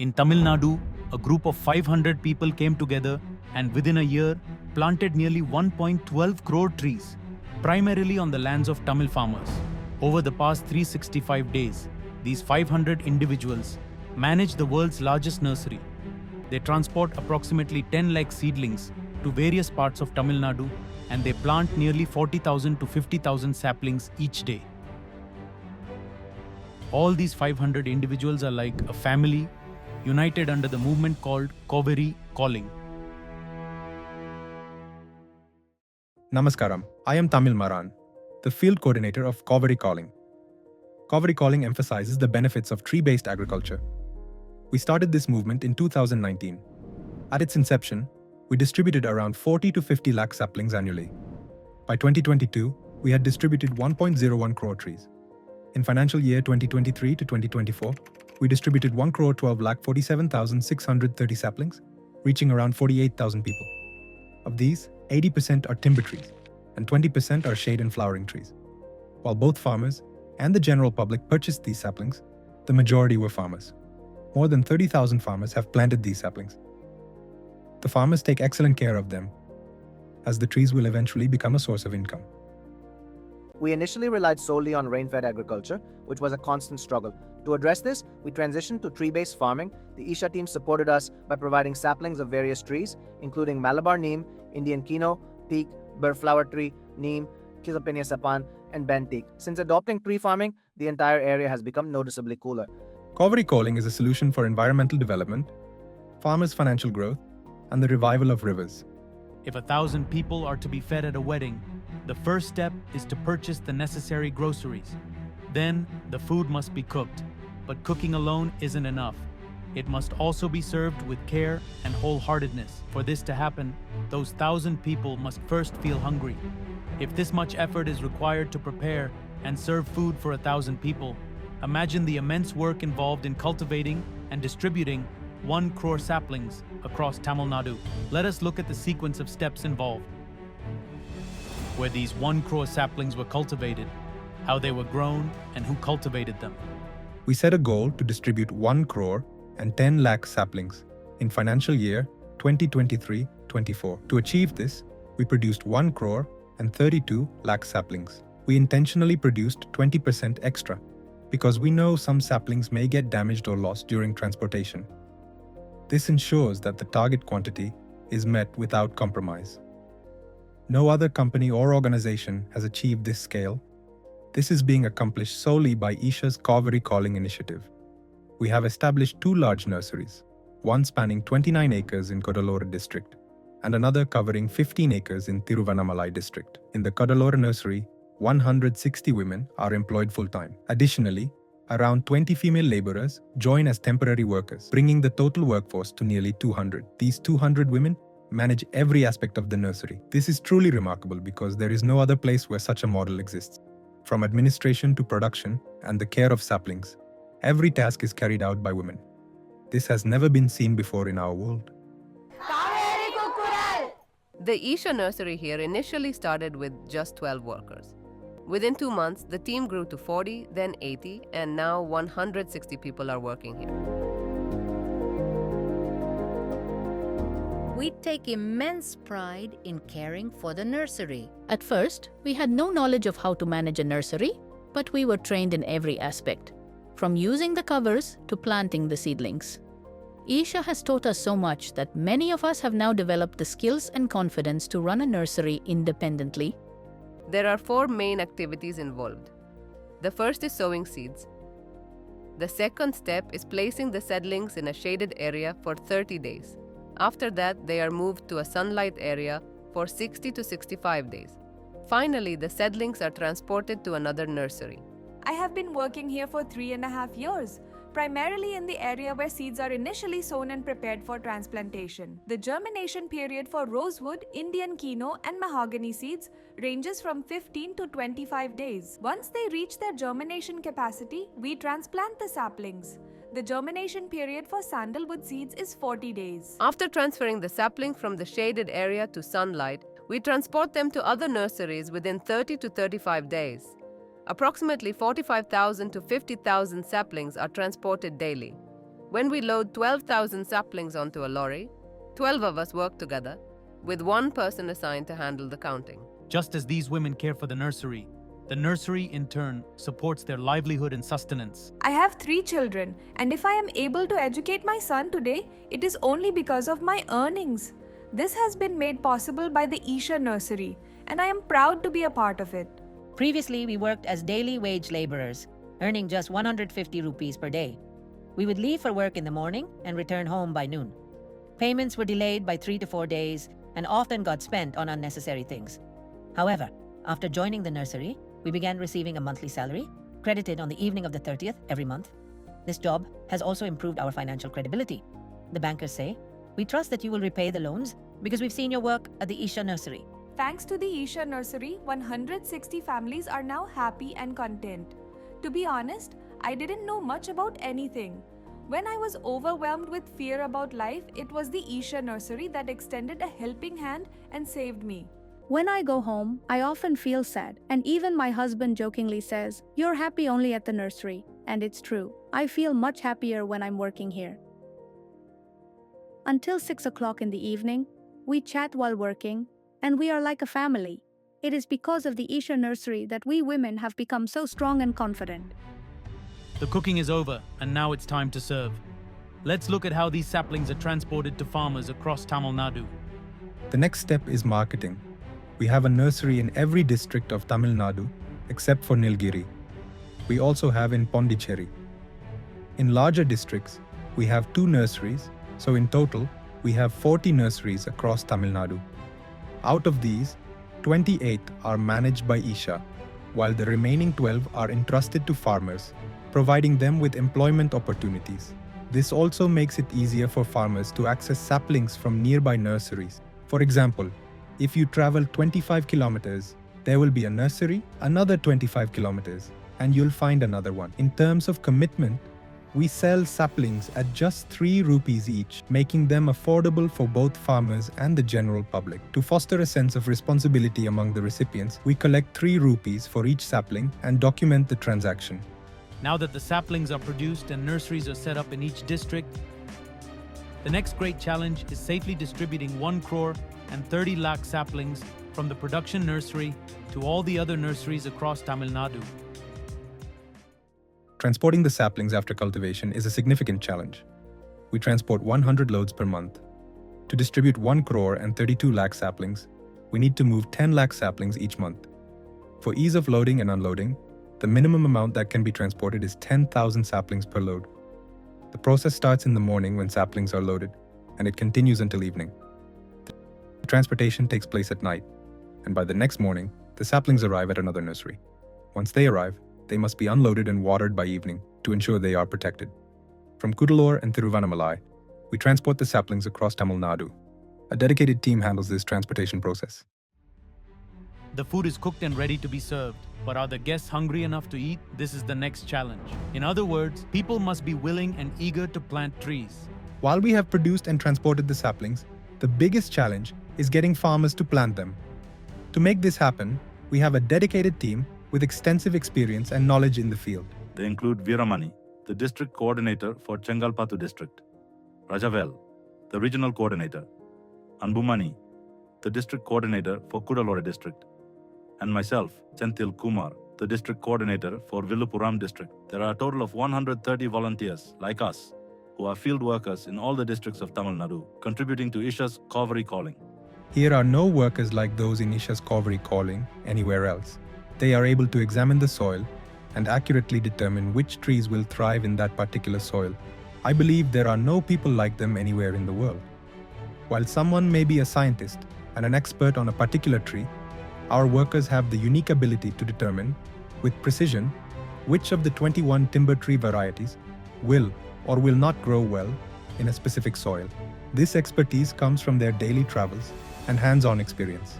In Tamil Nadu, a group of 500 people came together and within a year planted nearly 1.12 crore trees, primarily on the lands of Tamil farmers. Over the past 365 days, these 500 individuals manage the world's largest nursery. They transport approximately 10 lakh seedlings to various parts of Tamil Nadu and they plant nearly 40,000 to 50,000 saplings each day. All these 500 individuals are like a family, united under the movement called Cauvery Calling. Namaskaram, I am Tamil Maran, the field coordinator of Cauvery Calling. Cauvery Calling emphasizes the benefits of tree-based agriculture. We started this movement in 2019. At its inception, we distributed around 40 to 50 lakh saplings annually. By 2022, we had distributed 1.01 crore trees. In financial year 2023 to 2024, we distributed 1 crore 12 lakh 47,630 saplings, reaching around 48,000 people. Of these, 80% are timber trees, and 20% are shade and flowering trees. While both farmers and the general public purchased these saplings, the majority were farmers. More than 30,000 farmers have planted these saplings. The farmers take excellent care of them, as the trees will eventually become a source of income. We initially relied solely on rain-fed agriculture, which was a constant struggle. To address this, we transitioned to tree-based farming. The Isha team supported us by providing saplings of various trees, including Malabar neem, Indian kino, teak, burrflower tree, neem, Kizapenia sapan, and bent teak. Since adopting tree farming, the entire area has become noticeably cooler. Cauvery Calling is a solution for environmental development, farmers' financial growth, and the revival of rivers. If 1,000 people are to be fed at a wedding, the first step is to purchase the necessary groceries. Then, the food must be cooked. But cooking alone isn't enough. It must also be served with care and wholeheartedness. For this to happen, those 1,000 people must first feel hungry. If this much effort is required to prepare and serve food for 1,000 people, imagine the immense work involved in cultivating and distributing 1 crore saplings across Tamil Nadu. Let us look at the sequence of steps involved. Where these 1 crore saplings were cultivated, how they were grown, and who cultivated them. We set a goal to distribute 1 crore and 10 lakh saplings in financial year 2023-24. To achieve this, we produced 1 crore and 32 lakh saplings. We intentionally produced 20% extra because we know some saplings may get damaged or lost during transportation. This ensures that the target quantity is met without compromise. No other company or organization has achieved this scale. This is being accomplished solely by Isha's Cauvery Calling initiative. We have established 2 large nurseries, one spanning 29 acres in Cuddalore district and another covering 15 acres in Thiruvannamalai district. In the Cuddalore nursery, 160 women are employed full-time. Additionally, around 20 female laborers join as temporary workers, bringing the total workforce to nearly 200. These 200 women manage every aspect of the nursery. This is truly remarkable because there is no other place where such a model exists. From administration to production and the care of saplings, every task is carried out by women. This has never been seen before in our world. The Isha nursery here initially started with just 12 workers. Within 2 months, the team grew to 40, then 80, and now 160 people are working here. We take immense pride in caring for the nursery. At first, we had no knowledge of how to manage a nursery, but we were trained in every aspect, from using the covers to planting the seedlings. Isha has taught us so much that many of us have now developed the skills and confidence to run a nursery independently. There are 4 main activities involved. The first is sowing seeds. The second step is placing the seedlings in a shaded area for 30 days. After that, they are moved to a sunlight area for 60 to 65 days. Finally, the seedlings are transported to another nursery. I have been working here for 3.5 years, primarily in the area where seeds are initially sown and prepared for transplantation. The germination period for rosewood, Indian kino, and mahogany seeds ranges from 15 to 25 days. Once they reach their germination capacity, we transplant the saplings. The germination period for sandalwood seeds is 40 days. After transferring the sapling from the shaded area to sunlight, we transport them to other nurseries within 30 to 35 days. Approximately 45,000 to 50,000 saplings are transported daily. When we load 12,000 saplings onto a lorry, 12 of us work together, with one person assigned to handle the counting. Just as these women care for the nursery in turn supports their livelihood and sustenance. I have 3 children, and if I am able to educate my son today, it is only because of my earnings. This has been made possible by the Isha Nursery, and I am proud to be a part of it. Previously, we worked as daily wage laborers, earning just 150 rupees per day. We would leave for work in the morning and return home by noon. Payments were delayed by 3 to 4 days and often got spent on unnecessary things. However, after joining the nursery, we began receiving a monthly salary, credited on the evening of the 30th every month. This job has also improved our financial credibility. The bankers say, "We trust that you will repay the loans because we've seen your work at the Isha Nursery." Thanks to the Isha Nursery, 160 families are now happy and content. To be honest, I didn't know much about anything. When I was overwhelmed with fear about life, it was the Isha Nursery that extended a helping hand and saved me. When I go home, I often feel sad, and even my husband jokingly says, "You're happy only at the nursery." And it's true. I feel much happier when I'm working here. Until 6 o'clock in the evening, we chat while working, and we are like a family. It is because of the Isha Nursery that we women have become so strong and confident. The cooking is over, and now it's time to serve. Let's look at how these saplings are transported to farmers across Tamil Nadu. The next step is marketing. We have a nursery in every district of Tamil Nadu except for Nilgiri. We also have in Pondicherry. In larger districts, we have 2 nurseries, so in total, we have 40 nurseries across Tamil Nadu. Out of these, 28 are managed by Isha, while the remaining 12 are entrusted to farmers, providing them with employment opportunities. This also makes it easier for farmers to access saplings from nearby nurseries. For example, if you travel 25 kilometers, there will be a nursery, another 25 kilometers, and you'll find another one. In terms of commitment, we sell saplings at just 3 rupees each, making them affordable for both farmers and the general public. To foster a sense of responsibility among the recipients, we collect 3 rupees for each sapling and document the transaction. Now that the saplings are produced and nurseries are set up in each district, the next great challenge is safely distributing 1 crore and 30 lakh saplings from the production nursery to all the other nurseries across Tamil Nadu. Transporting the saplings after cultivation is a significant challenge. We transport 100 loads per month. To distribute 1 crore and 32 lakh saplings, we need to move 10 lakh saplings each month. For ease of loading and unloading, the minimum amount that can be transported is 10,000 saplings per load. The process starts in the morning when saplings are loaded, and it continues until evening. The transportation takes place at night, and by the next morning, the saplings arrive at another nursery. Once they arrive, they must be unloaded and watered by evening to ensure they are protected. From Cuddalore and Thiruvannamalai, we transport the saplings across Tamil Nadu. A dedicated team handles this transportation process. The food is cooked and ready to be served, but are the guests hungry enough to eat? This is the next challenge. In other words, people must be willing and eager to plant trees. While we have produced and transported the saplings, the biggest challenge is getting farmers to plant them. To make this happen, we have a dedicated team with extensive experience and knowledge in the field. They include Veeramani, the district coordinator for Chengalpattu district, Rajavel, the regional coordinator, Anbumani, the district coordinator for Cuddalore district, and myself, Senthil Kumar, the district coordinator for Villupuram district. There are a total of 130 volunteers like us who are field workers in all the districts of Tamil Nadu, contributing to Isha's Cauvery calling. Here are no workers like those in Isha's Cauvery calling anywhere else. They are able to examine the soil and accurately determine which trees will thrive in that particular soil. I believe there are no people like them anywhere in the world. While someone may be a scientist and an expert on a particular tree, our workers have the unique ability to determine, with precision, which of the 21 timber tree varieties will or will not grow well in a specific soil. This expertise comes from their daily travels and hands-on experience.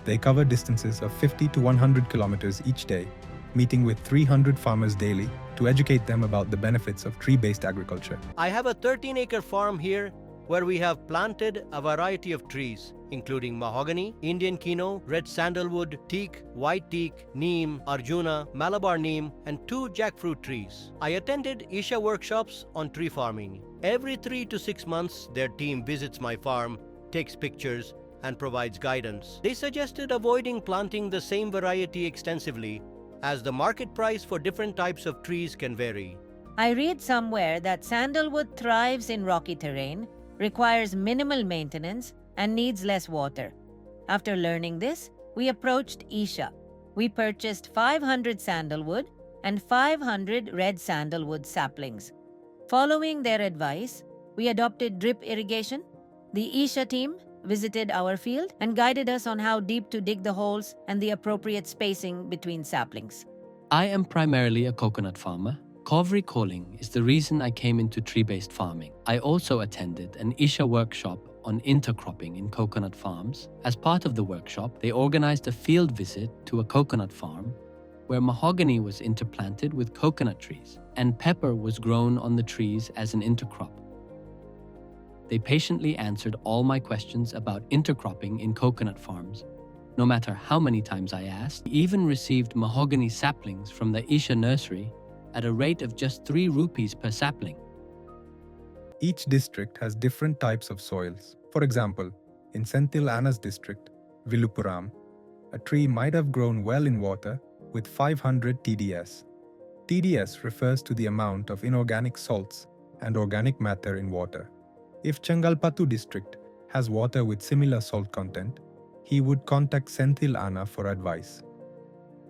They cover distances of 50 to 100 kilometers each day, meeting with 300 farmers daily to educate them about the benefits of tree-based agriculture. I have a 13-acre farm here where we have planted a variety of trees, including mahogany, Indian kino, red sandalwood, teak, white teak, neem, Arjuna, Malabar neem, and 2 jackfruit trees. I attended Isha workshops on tree farming. Every 3 to 6 months, their team visits my farm, takes pictures, and provides guidance. They suggested avoiding planting the same variety extensively, as the market price for different types of trees can vary. I read somewhere that sandalwood thrives in rocky terrain, requires minimal maintenance, and needs less water. After learning this, we approached Isha. We purchased 500 sandalwood and 500 red sandalwood saplings. Following their advice, we adopted drip irrigation. The Isha team visited our field and guided us on how deep to dig the holes and the appropriate spacing between saplings. I am primarily a coconut farmer. Cauvery calling is the reason I came into tree-based farming. I also attended an Isha workshop on intercropping in coconut farms. As part of the workshop, they organized a field visit to a coconut farm where mahogany was interplanted with coconut trees and pepper was grown on the trees as an intercrop. They patiently answered all my questions about intercropping in coconut farms. No matter how many times I asked, I even received mahogany saplings from the Isha nursery at a rate of just 3 rupees per sapling. Each district has different types of soils. For example, in Senthil Anna's district, Viluppuram, a tree might have grown well in water with 500 TDS. TDS refers to the amount of inorganic salts and organic matter in water. If Changalpattu district has water with similar salt content, he would contact Senthil Anna for advice.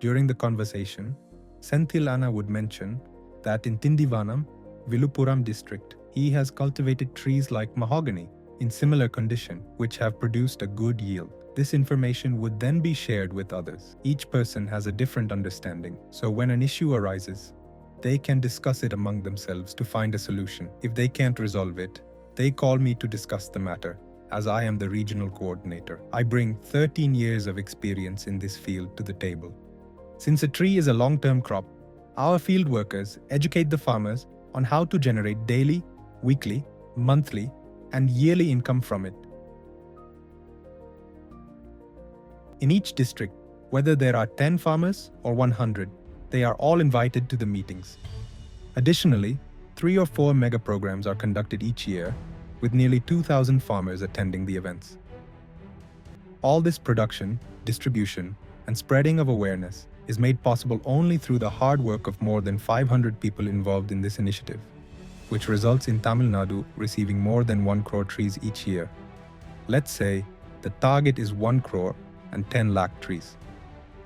During the conversation, Senthil Anna would mention that in Tindivanam, Viluppuram district, he has cultivated trees like mahogany in similar condition, which have produced a good yield. This information would then be shared with others. Each person has a different understanding, so when an issue arises, they can discuss it among themselves to find a solution. If they can't resolve it, they call me to discuss the matter, as I am the regional coordinator. I bring 13 years of experience in this field to the table. Since a tree is a long-term crop, our field workers educate the farmers on how to generate daily, weekly, monthly, and yearly income from it. In each district, whether there are 10 farmers or 100, they are all invited to the meetings. Additionally, 3 or 4 mega programs are conducted each year, with nearly 2,000 farmers attending the events. All this production, distribution, and spreading of awareness is made possible only through the hard work of more than 500 people involved in this initiative, which results in Tamil Nadu receiving more than 1 crore trees each year. Let's say the target is 1 crore and 10 lakh trees.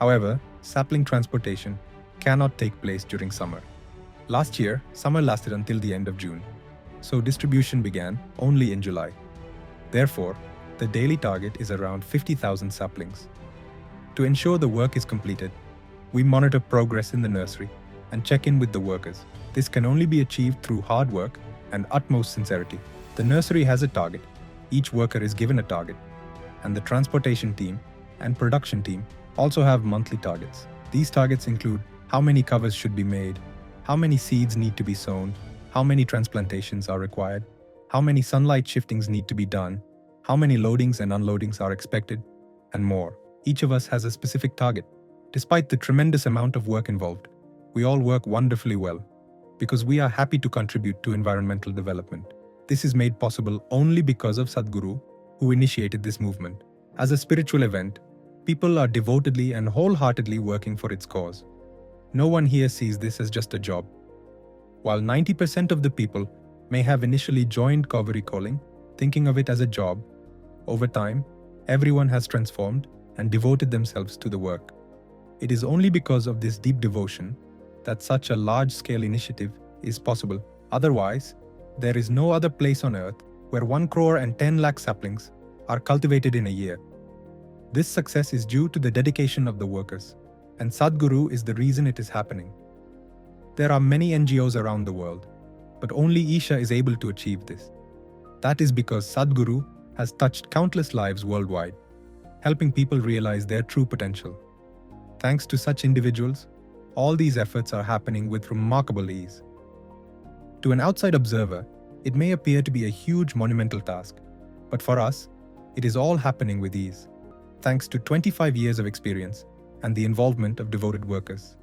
However, sapling transportation cannot take place during summer. Last year, summer lasted until the end of June, so distribution began only in July. Therefore, the daily target is around 50,000 saplings. To ensure the work is completed, we monitor progress in the nursery and check in with the workers. This can only be achieved through hard work and utmost sincerity. The nursery has a target, each worker is given a target, and the transportation team and production team also have monthly targets. These targets include how many covers should be made, how many seeds need to be sown, how many transplantations are required, how many sunlight shiftings need to be done, how many loadings and unloadings are expected, and more. Each of us has a specific target. Despite the tremendous amount of work involved, we all work wonderfully well because we are happy to contribute to environmental development. This is made possible only because of Sadhguru, who initiated this movement. As a spiritual event, people are devotedly and wholeheartedly working for its cause. No one here sees this as just a job. While 90% of the people may have initially joined Cauvery calling, thinking of it as a job, over time, everyone has transformed and devoted themselves to the work. It is only because of this deep devotion that such a large-scale initiative is possible. Otherwise, there is no other place on earth where 1 crore and 10 lakh saplings are cultivated in a year. This success is due to the dedication of the workers, and Sadhguru is the reason it is happening. There are many NGOs around the world, but only Isha is able to achieve this. That is because Sadhguru has touched countless lives worldwide, helping people realize their true potential. Thanks to such individuals, all these efforts are happening with remarkable ease. To an outside observer, It may appear to be a huge monumental task, but for us, it is all happening with ease, thanks to 25 years of experience and the involvement of devoted workers.